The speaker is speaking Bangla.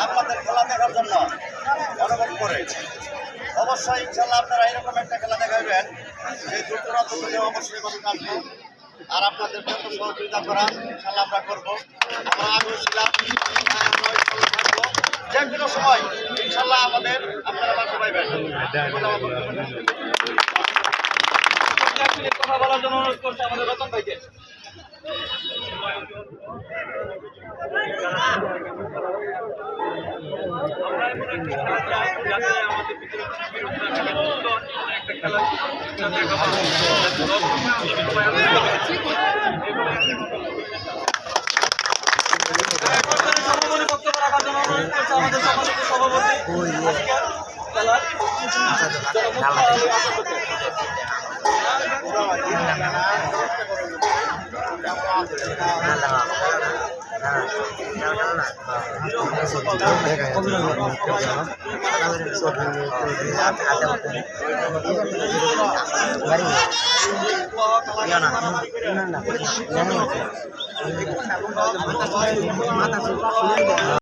আপনাদের খেলা দেখার জন্য অনুরোধ করে অবশ্যই ইনশাল্লাহ আপনারা এরকম একটা খেলা দেখাবেন যে দূরদূরান্ত থেকে অবশ্যই মানুষ আসবো আর আপনাদের যত সহযোগিতা করা ইনশাল্লাহ আমরা করবো। আমরা আগ্রহ ছিলাম থাকবো যে কোনো সময় ইনশাল্লাহ আমাদের আপনারা বাসা পাইবেন। কথা বলার জন্য অনুরোধ করছি আমাদের রতন ভাইকে। আমাদের সভাপতি